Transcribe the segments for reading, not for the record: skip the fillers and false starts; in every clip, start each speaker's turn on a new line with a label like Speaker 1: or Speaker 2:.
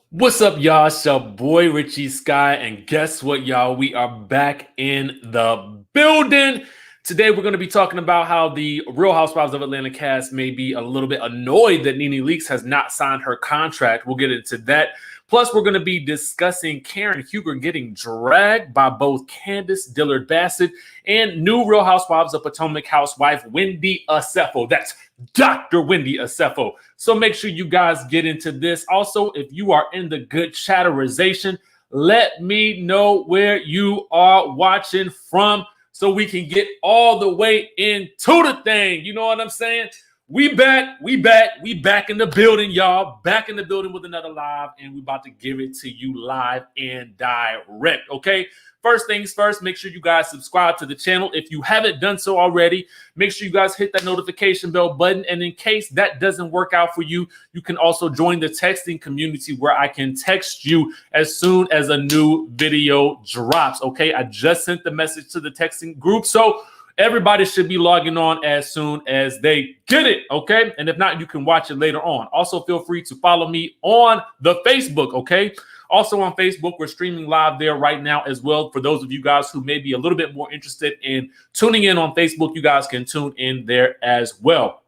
Speaker 1: What's up, y'all? It's your boy Richie Skye, and guess what, y'all? We are back in the building. Today, we're going to be talking about how the Real Housewives of Atlanta cast may be a little bit annoyed that Nene Leakes has not signed her contract. We'll get into that. Plus, we're going to be discussing Karen Huger getting dragged by both Candiace, Dillard Bassett, and new Real Housewives of Potomac housewife Wendy Acefo. That's Dr. Wendy Acefo. So make sure you guys get into this. Also, if you are in the good chatterization, let me know where you are watching from so we can get all the way into the thing. You know what I'm saying? We back in the building, y'all. Back in the building with another live, and we about to give it to you live and direct, okay? First things first, make sure you guys subscribe to the channel. If you haven't done so already, make sure you guys hit that notification bell button. And in case that doesn't work out for you, you can also join the texting community where I can text you as soon as a new video drops, okay? I just sent the message to the texting group, so everybody should be logging on as soon as they get it, okay? And if not, you can watch it later on. Also, feel free to follow me on the Facebook, okay? Also on Facebook, we're streaming live there right now as well. For those of you guys who may be a little bit more interested in tuning in on Facebook, you guys can tune in there as well.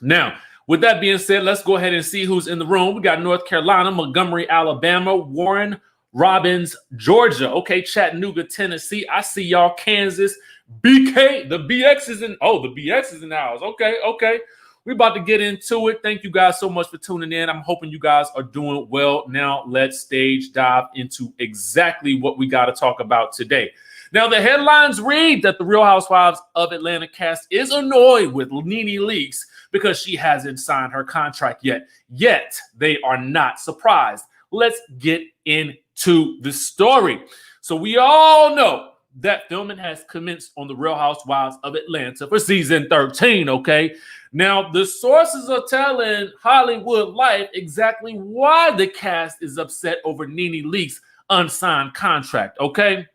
Speaker 1: Now, with that being said, let's go ahead and see who's in the room. We got North Carolina, Montgomery, Alabama, Warren, Robins, Georgia. Okay, Chattanooga, Tennessee. I see y'all, Kansas, BK. The BX is in. The BX is in the house. Okay. We're about to get into it. Thank you guys so much for tuning in. I'm hoping you guys are doing well. Now, let's stage dive into exactly what we got to talk about today. Now, the headlines read that the Real Housewives of Atlanta cast is annoyed with Nene Leakes because she hasn't signed her contract yet. Yet, they are not surprised. Let's get into the story. So we all know that filming has commenced on the Real Housewives of Atlanta for season 13, okay? Now, the sources are telling Hollywood Life exactly why the cast is upset over Nene Leakes' unsigned contract, okay?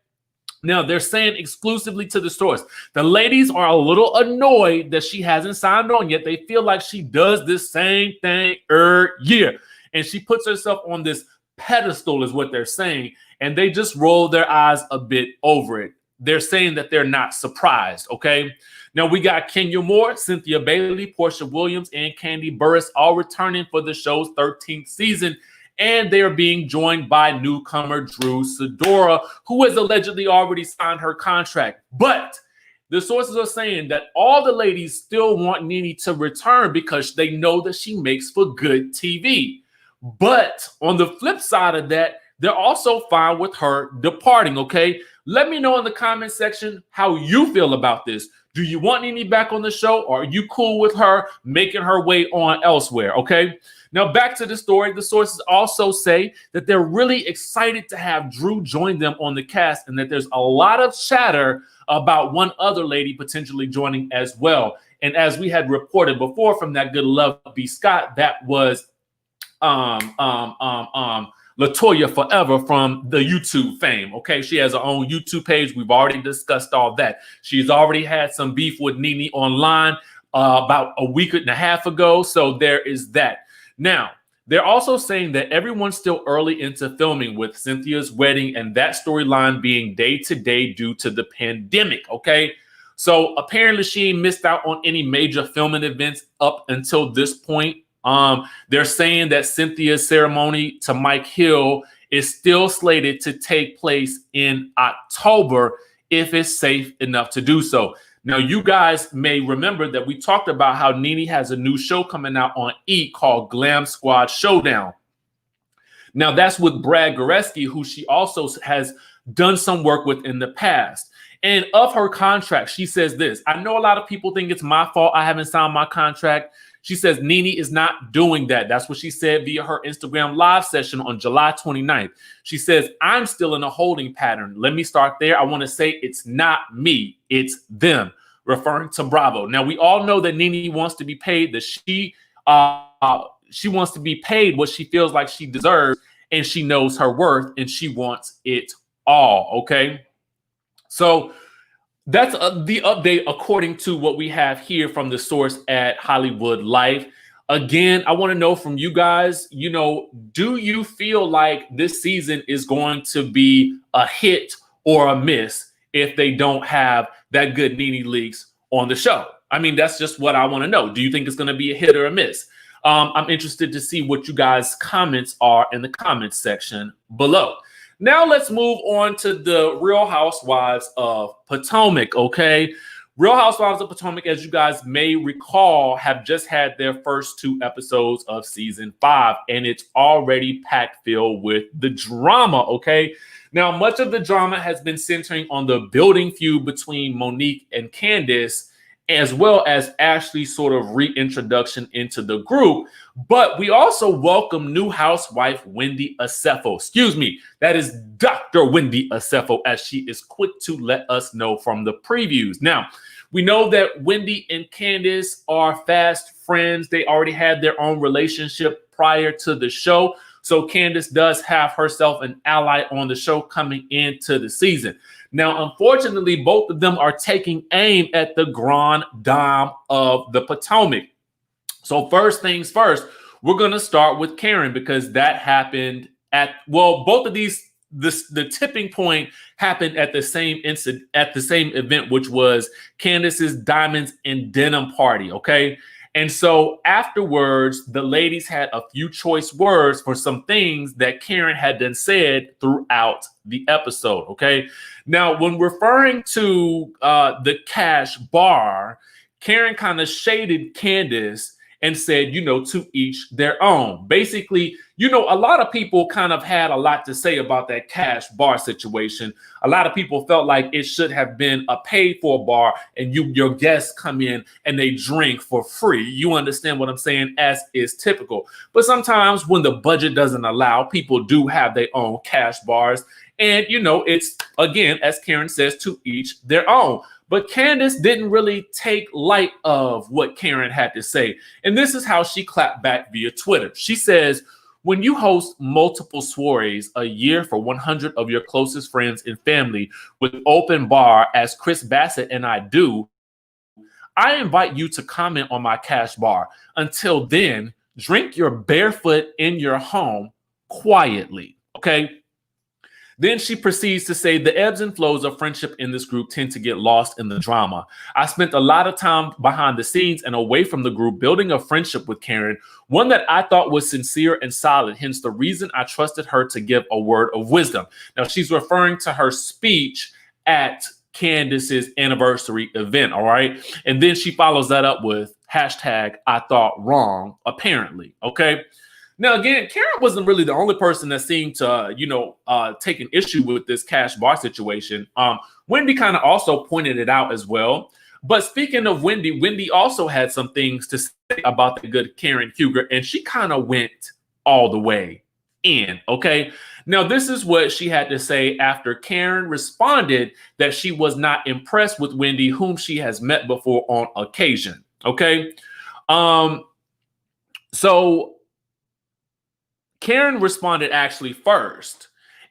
Speaker 1: Now, they're saying exclusively to the source, the ladies are a little annoyed that she hasn't signed on yet. They feel like she does this same thing every year, and she puts herself on this pedestal is what they're saying, and they just roll their eyes a bit over it. They're saying that they're not surprised, okay? Now, we got Kenya Moore, Cynthia Bailey, Porsha Williams, and Kandi Burruss all returning for the show's 13th season, and they are being joined by newcomer Drew Sidora, who has allegedly already signed her contract. But the sources are saying that all the ladies still want Nene to return because they know that she makes for good TV. But on the flip side of that, they're also fine with her departing, okay? Let me know in the comment section how you feel about this. Do you want Nene back on the show, or are you cool with her making her way on elsewhere, okay? Now, back to the story. The sources also say that they're really excited to have Drew join them on the cast, and that there's a lot of chatter about one other lady potentially joining as well. And as we had reported before from that good Love B. Scott, that was Latoya Forever from the YouTube fame. Okay, she has her own YouTube page. We've already discussed all that. She's already had some beef with Nene online about a week and a half ago. So there is that. Now, they're also saying that everyone's still early into filming, with Cynthia's wedding and that storyline being day to day due to the pandemic. Okay, so apparently she ain't missed out on any major filming events up until this point. They're saying that Cynthia's ceremony to Mike Hill is still slated to take place in October if it's safe enough to do so. Now, you guys may remember that we talked about how Nene has a new show coming out on E! Called Glam Squad Showdown. Now, that's with Brad Goreski, who she also has done some work with in the past. And of her contract, she says this: I know a lot of people think it's my fault I haven't signed my contract. She says Nene is not doing that. That's what she said via her Instagram live session on July 29th. She says, I'm still in a holding pattern. Let me start there. I want to say it's not me, it's them, referring to Bravo. Now, we all know that Nene wants to be paid, that she wants to be paid what she feels like she deserves, and she knows her worth, and she wants it all, okay? So that's the update according to what we have here from the source at Hollywood Life. Again, I want to know from you guys, do you feel like this season is going to be a hit or a miss if they don't have that good Nene Leakes on the show? I mean, that's just what I want to know. Do you think it's going to be a hit or a miss? I'm interested to see what you guys' comments are in the comments section below. Now let's move on to the Real Housewives of Potomac, okay? Real Housewives of Potomac, as you guys may recall, have just had their first 2 episodes of season 5, and it's already packed filled with the drama, okay? Now, much of the drama has been centering on the building feud between Monique and Candiace, as well as Ashley's sort of reintroduction into the group. But we also welcome new housewife Wendy Acefo. Excuse me, that is Dr. Wendy Acefo, as she is quick to let us know from the previews. Now, we know that Wendy and Candiace are fast friends. They already had their own relationship prior to the show. So Candiace does have herself an ally on the show coming into the season. Now, unfortunately, both of them are taking aim at the Grand Dame of the Potomac. So first things first, we're going to start with Karen, because that happened both of these, the tipping point happened at the same incident, at the same event, which was Candiace's Diamonds and Denim party, okay? And so afterwards, the ladies had a few choice words for some things that Karen had then said throughout the episode, okay? Now, when referring to the cash bar, Karen kind of shaded Candiace and said, to each their own. Basically, a lot of people kind of had a lot to say about that cash bar situation. A lot of people felt like it should have been a paid-for bar, and your guests come in and they drink for free. You understand what I'm saying? As is typical. But sometimes when the budget doesn't allow, people do have their own cash bars. And, it's, again, as Karen says, to each their own. But Candiace didn't really take light of what Karen had to say. And this is how she clapped back via Twitter. She says, when you host multiple soirees a year for 100 of your closest friends and family with open bar, as Chris Bassett and I do, I invite you to comment on my cash bar. Until then, drink your barefoot in your home quietly, okay? Then she proceeds to say, the ebbs and flows of friendship in this group tend to get lost in the drama. I spent a lot of time behind the scenes and away from the group building a friendship with Karen, one that I thought was sincere and solid, hence the reason I trusted her to give a word of wisdom. Now, she's referring to her speech at Candiace's anniversary event, all right? And then she follows that up with hashtag I thought wrong, apparently, okay? Now, again, Karen wasn't really the only person that seemed to, take an issue with this cash bar situation. Wendy kind of also pointed it out as well. But speaking of Wendy, Wendy also had some things to say about the good Karen Huger, and she kind of went all the way in, okay? Now, this is what she had to say after Karen responded that she was not impressed with Wendy, whom she has met before on occasion, okay? So Karen responded actually first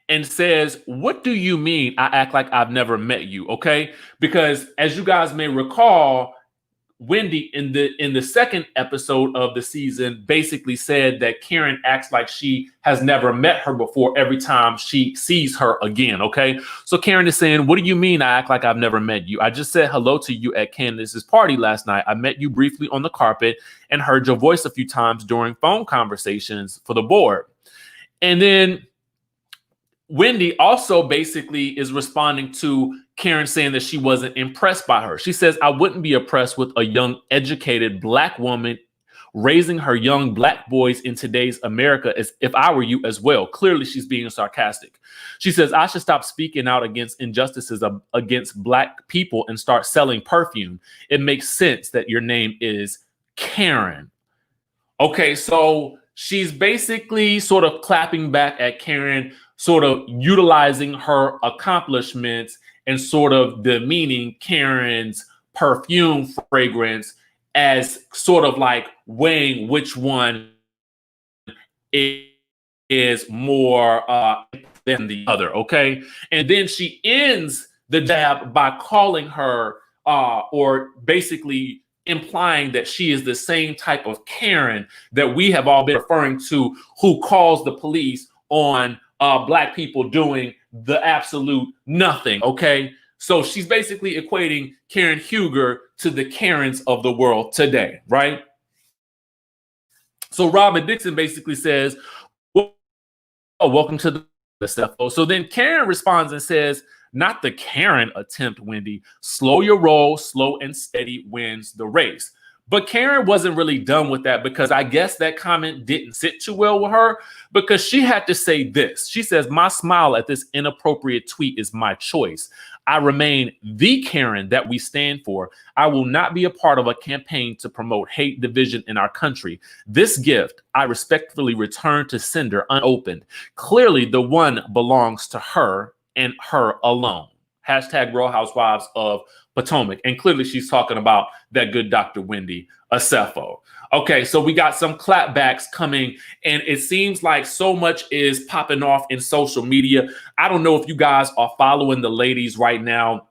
Speaker 1: and says, what do you mean I act like I've never met you, okay? Because as you guys may recall, Wendy in the second episode of the season basically said that Karen acts like she has never met her before every time she sees her again, okay? So Karen is saying, what do you mean I act like I've never met you? I just said hello to you at Candiace's party last night. I met you briefly on the carpet and heard your voice a few times during phone conversations for the board. And then Wendy also basically is responding to Karen saying that she wasn't impressed by her. She says, I wouldn't be impressed with a young, educated Black woman raising her young Black boys in today's America as if I were you as well. Clearly, she's being sarcastic. She says, I should stop speaking out against injustices against Black people and start selling perfume. It makes sense that your name is Karen. Okay, so she's basically sort of clapping back at Karen, sort of utilizing her accomplishments and sort of demeaning Karen's perfume fragrance as sort of like weighing which one is more than the other, okay? And then she ends the jab by calling her or basically implying that she is the same type of Karen that we have all been referring to, who calls the police on Black people doing the absolute nothing, okay? So she's basically equating Karen Huger to the Karens of the world today, right? So Robin Dixon basically says, well, welcome to the stuff. So then Karen responds and says, not the Karen attempt, Wendy. Slow your roll, slow and steady wins the race. But Karen wasn't really done with that, because I guess that comment didn't sit too well with her, because she had to say this. She says, my smile at this inappropriate tweet is my choice. I remain the Karen that we stand for. I will not be a part of a campaign to promote hate, division in our country. This gift I respectfully return to sender unopened. Clearly the one belongs to her and her alone. Hashtag Real Housewives of Potomac. And clearly she's talking about that good Dr. Wendy Acefo. Okay, so we got some clapbacks coming, and it seems like so much is popping off in social media. I don't know if you guys are following the ladies right now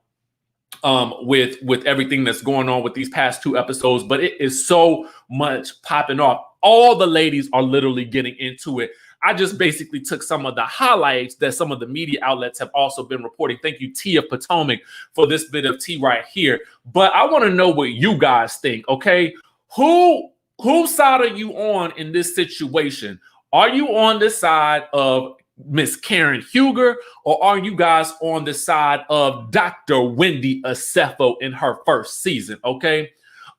Speaker 1: with everything that's going on with these past 2 episodes, but it is so much popping off. All the ladies are literally getting into it. I just basically took some of the highlights that some of the media outlets have also been reporting. Thank you, Tia Potomac, for this bit of tea right here. But I want to know what you guys think, okay? Whose side are you on in this situation? Are you on the side of Miss Karen Huger, or are you guys on the side of Dr. Wendy Acefo in her first season, okay?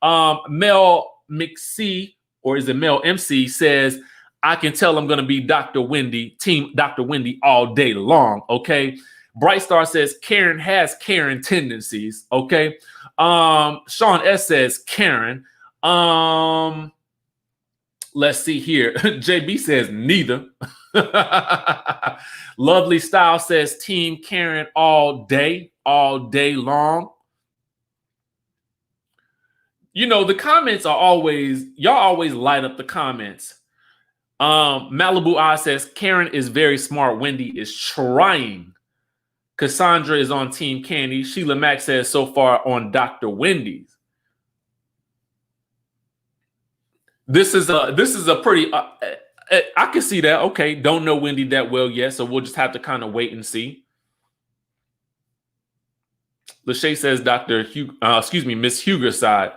Speaker 1: Mel McC, or is it Mel MC, says, I can tell I'm going to be Dr. Wendy, team Dr. Wendy all day long, okay? Bright Star says Karen has Karen tendencies, okay? Sean S says Karen. Let's see here. JB says neither. Lovely Style says Team Karen all day long. You know, the comments are always, y'all always light up the comments. Malibu Eye says Karen is very smart. Wendy is trying. Cassandra is on Team Kandi. Sheila Mack says so far on Dr. Wendy's. This is a pretty. I can see that. Okay, don't know Wendy that well yet, so we'll just have to kind of wait and see. Lachey says Miss Huger's side.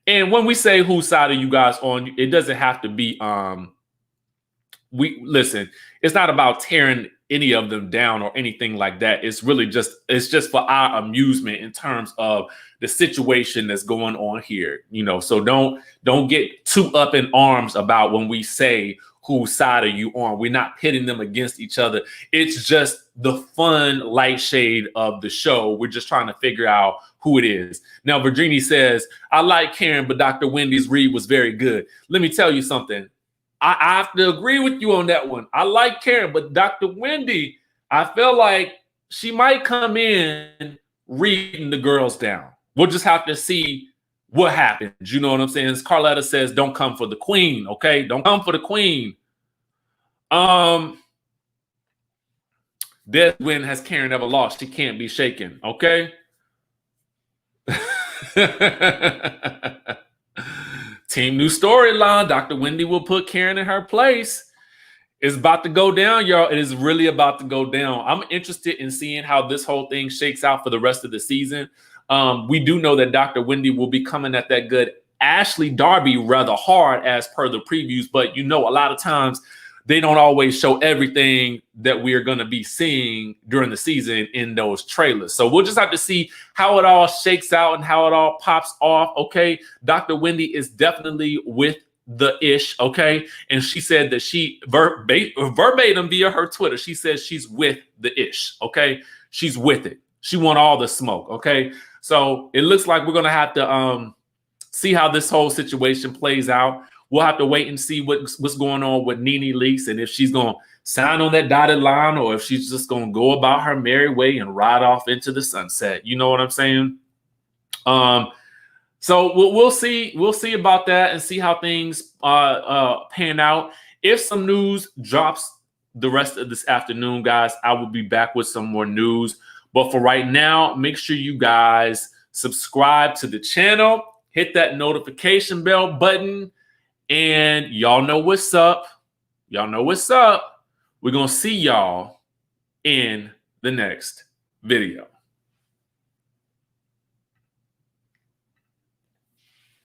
Speaker 1: And when we say whose side are you guys on, it doesn't have to be. Listen, it's not about tearing any of them down or anything like that. It's really just for our amusement in terms of the situation that's going on here, you know. So don't get too up in arms about when we say whose side are you on. We're not pitting them against each other. It's just the fun light shade of the show. We're just trying to figure out who it is. Now, Virginia says, I like Karen, but Dr. Wendy's read was very good. Let me tell you something. I have to agree with you on that one. I like Karen, but Dr. Wendy, I feel like she might come in reading the girls down. We'll just have to see what happens. You know what I'm saying? As Carletta says, don't come for the queen, okay? Don't come for the queen. Death win has Karen ever lost? She can't be shaken, okay? Team new storyline. Dr. Wendy will put Karen in her place. It's about to go down, y'all. It is really about to go down. I'm interested in seeing how this whole thing shakes out for the rest of the season. We do know that Dr. Wendy will be coming at that good Ashley Darby rather hard as per the previews, but you know, a lot of times they don't always show everything that we are going to be seeing during the season in those trailers. So we'll just have to see how it all shakes out and how it all pops off. Okay. Dr. Wendy is definitely with the ish. Okay. And she said that she verbatim via her Twitter, she says she's with the ish. Okay. She's with it. She want all the smoke. Okay. So it looks like we're going to have to see how this whole situation plays out. We'll have to wait and see what's going on with Nene Leakes, and if she's going to sign on that dotted line or if she's just going to go about her merry way and ride off into the sunset. You know what I'm saying? So we'll see. We'll see about that and see how things pan out. If some news drops the rest of this afternoon, guys, I will be back with some more news. But for right now, make sure you guys subscribe to the channel. hit that notification bell button, and y'all know what's up. Y'all know what's up. We're going to see y'all in the next video.